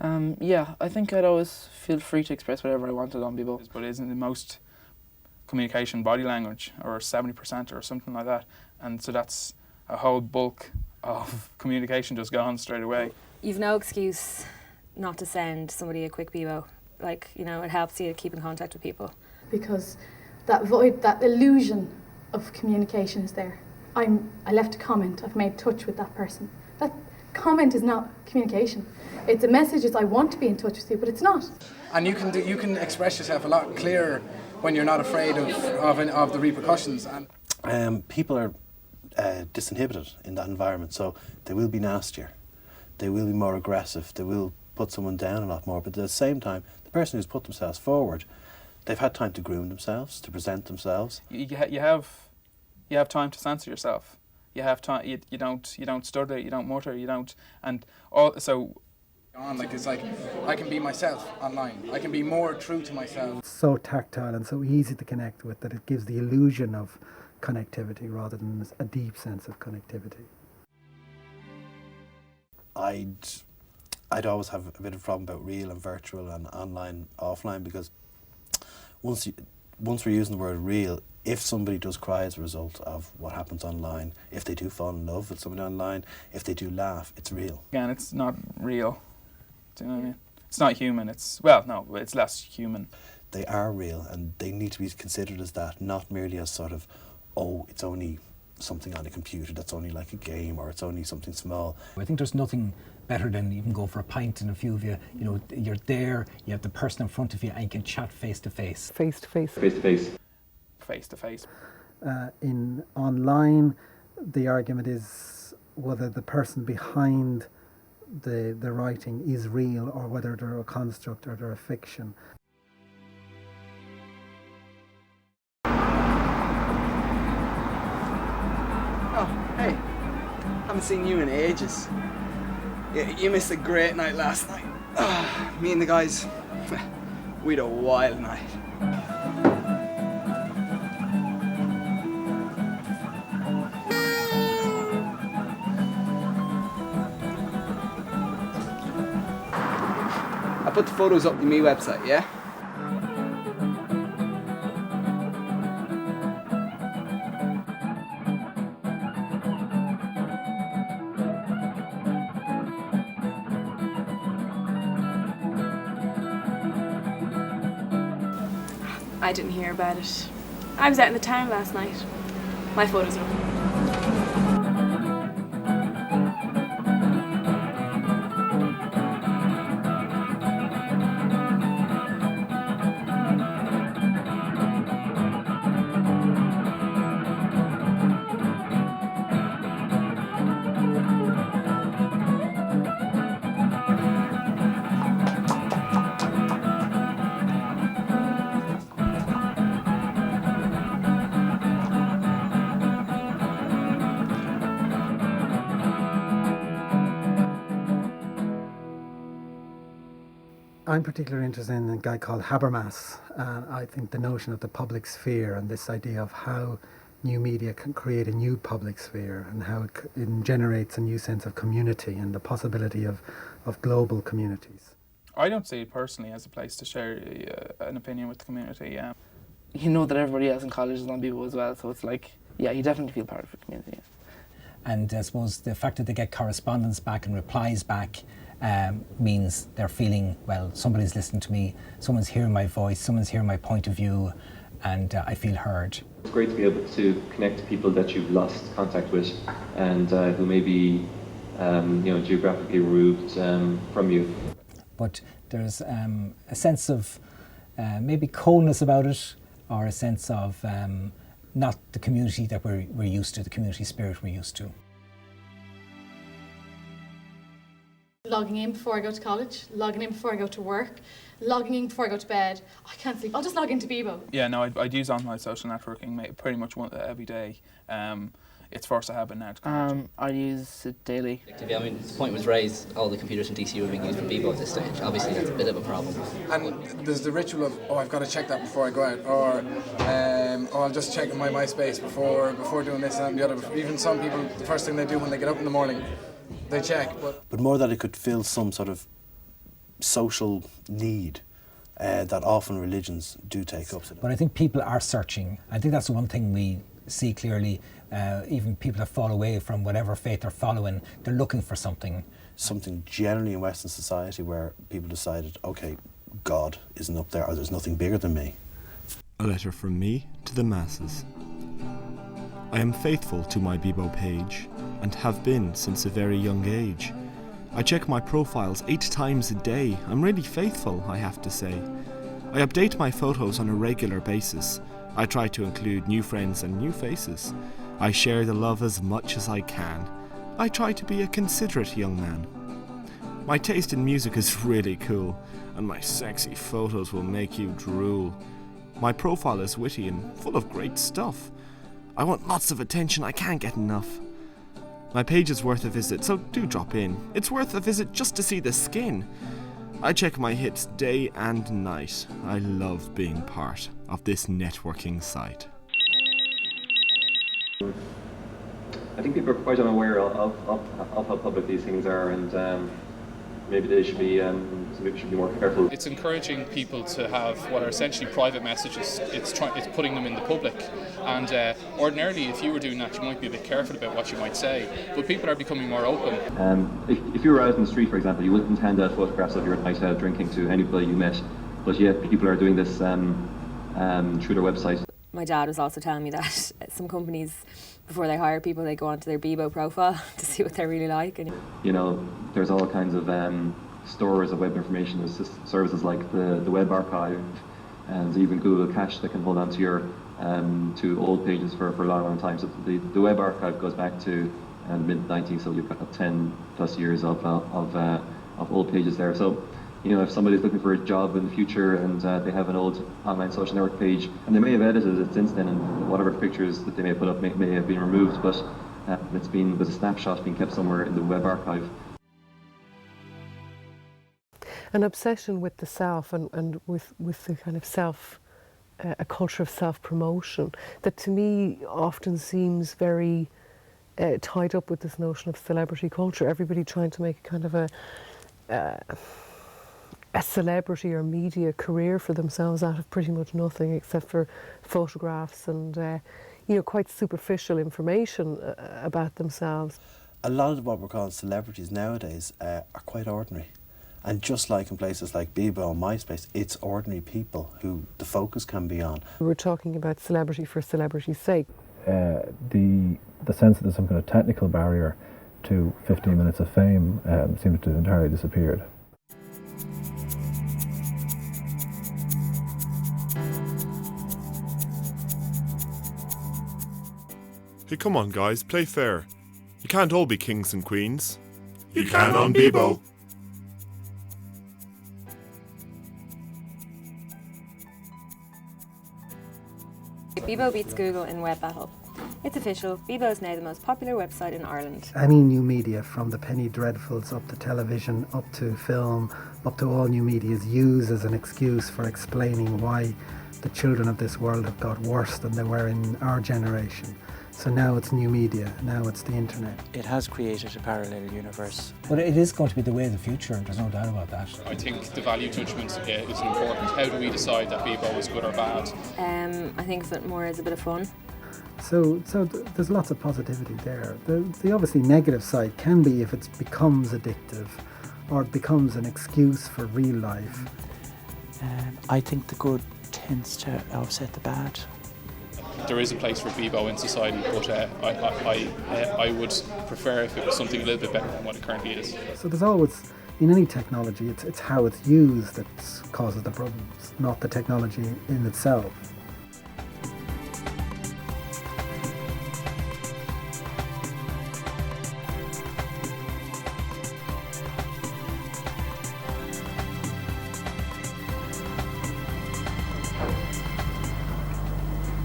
Yeah, I think I'd always feel free to express whatever I wanted on Bebo. But isn't the most communication body language, or 70% or something like that? And so that's a whole bulk of communication just gone straight away. You've no excuse not to send somebody a quick Bebo. Like, you know, it helps you to keep in contact with people. Because that void, that illusion of communication is there. I left a comment, I've made touch with that person. That comment is not communication. It's a message, it's I want to be in touch with you, but it's not. And you can express yourself a lot clearer when you're not afraid of the repercussions. And people are disinhibited in that environment, so they will be nastier, they will be more aggressive, they will put someone down a lot more, but at the same time, the person who's put themselves forward, they've had time to groom themselves, to present themselves. You have time to censor yourself. You have time. You don't stutter. You don't mutter. You don't. And all so. It's like I can be myself online. I can be more true to myself. It's so tactile and so easy to connect with that it gives the illusion of connectivity rather than a deep sense of connectivity. I'd always have a bit of a problem about real and virtual and online, offline, because once we're using the word real, if somebody does cry as a result of what happens online, if they do fall in love with somebody online, if they do laugh, it's real. Again, it's not real. Do you know what I mean? It's not human. It's less human. They are real, and they need to be considered as that, not merely as sort of, oh, it's only something on a computer that's only like a game, or it's only something small. I think there's nothing better than even go for a pint and a few of you, you're there, you have the person in front of you and you can chat face to face. Face to face. Face to face. Face to face. In online, the argument is whether the person behind the writing is real or whether they're a construct or they're a fiction. Oh, hey, haven't seen you in ages. You missed a great night last night. Me and the guys, we had a wild night. I put the photos up on my website, yeah? I didn't hear about it. I was out in the town last night. My photos are up. I'm particularly interested in a guy called Habermas, and I think the notion of the public sphere and this idea of how new media can create a new public sphere and how it generates a new sense of community and the possibility of global communities. I don't see it personally as a place to share an opinion with the community. You know that everybody else in college is on Bebo as well, so it's like, yeah, you definitely feel part of the community. Yeah. And I suppose the fact that they get correspondence back and replies back means they're feeling, well, somebody's listening to me, someone's hearing my voice, someone's hearing my point of view, and I feel heard. It's great to be able to connect to people that you've lost contact with and who may be geographically removed from you. But there's a sense of maybe coldness about it, or a sense of not the community that we're used to, the community spirit we're used to. Logging in before I go to college, logging in before I go to work, logging in before I go to bed. I can't sleep. I'll just log into Bebo. Yeah, no, I'd use online social networking pretty much every day. It's forced to habit now. I use it daily. I mean, the point was raised, all the computers in DCU are being used for Bebo at this stage. Obviously, that's a bit of a problem. And there's the ritual of, I've got to check that before I go out, or I'll just check my MySpace before doing this and the other. Even some people, the first thing they do when they get up in the morning, they check. But more that it could fill some sort of social need that often religions do take up. But I think people are searching. I think that's the one thing we see clearly. Even people that fall away from whatever faith they're following, they're looking for something. Something generally in Western society where people decided, okay, God isn't up there, or there's nothing bigger than me. A letter from me to the masses. I am faithful to my Bebo page, and have been since a very young age. I check my profiles 8 times a day. I'm really faithful, I have to say. I update my photos on a regular basis. I try to include new friends and new faces. I share the love as much as I can. I try to be a considerate young man. My taste in music is really cool, and my sexy photos will make you drool. My profile is witty and full of great stuff. I want lots of attention, I can't get enough. My page is worth a visit, so do drop in. It's worth a visit just to see the skin. I check my hits day and night. I love being part of this networking site. I think people are quite unaware of how public these things are, and maybe they should be more careful. It's encouraging people to have what are essentially private messages. It's putting them in the public, and ordinarily, if you were doing that, you might be a bit careful about what you might say. But people are becoming more open. If you were out in the street, for example, you wouldn't hand out photographs of your night out drinking to anybody you met, but yet people are doing this through their website. My dad was also telling me that some companies, before they hire people, they go onto their Bebo profile to see what they're really like. And you know, there's all kinds of stores of web information. There's services like the Web Archive, and even Google Cache that can hold on to your to old pages for a long time. So the Web Archive goes back to the mid-90s, so you've got 10 plus years of old pages there. So, you know, if somebody's looking for a job in the future and they have an old online social network page, and they may have edited it since then, and whatever pictures that they may put up may have been removed, but there's a snapshot being kept somewhere in the Web Archive. An obsession with the self and with the kind of self, a culture of self-promotion that to me often seems very tied up with this notion of celebrity culture. Everybody trying to make a kind of a celebrity or media career for themselves out of pretty much nothing except for photographs and you know, quite superficial information about themselves. A lot of what we're calling celebrities nowadays are quite ordinary. And just like in places like Bebo and MySpace, it's ordinary people who the focus can be on. We're talking about celebrity for celebrity's sake. The sense that there's some kind of technical barrier to 15 minutes of fame seems to have entirely disappeared. Hey, come on guys, play fair. You can't all be kings and queens. You can on Bebo. Bebo beats Google in web battle. It's official, Bebo is now the most popular website in Ireland. Any new media, from the penny dreadfuls up to television, up to film, up to all new media, is used as an excuse for explaining why the children of this world have got worse than they were in our generation. So now it's new media, now it's the internet. It has created a parallel universe. But it is going to be the way of the future, and there's no doubt about that. I think the value judgment is important. How do we decide that Bebo is good or bad? I think of it more as a bit of fun. So there's lots of positivity there. The obviously negative side can be if it becomes addictive or it becomes an excuse for real life. I think the good tends to offset the bad. There is a place for Bebo in society, but I would prefer if it was something a little bit better than what it currently is. So there's always, in any technology, it's how it's used that causes the problems, not the technology in itself.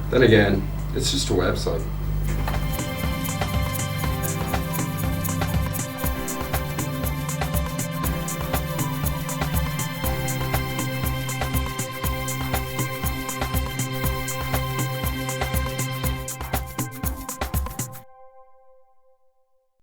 Then again, it's just a website.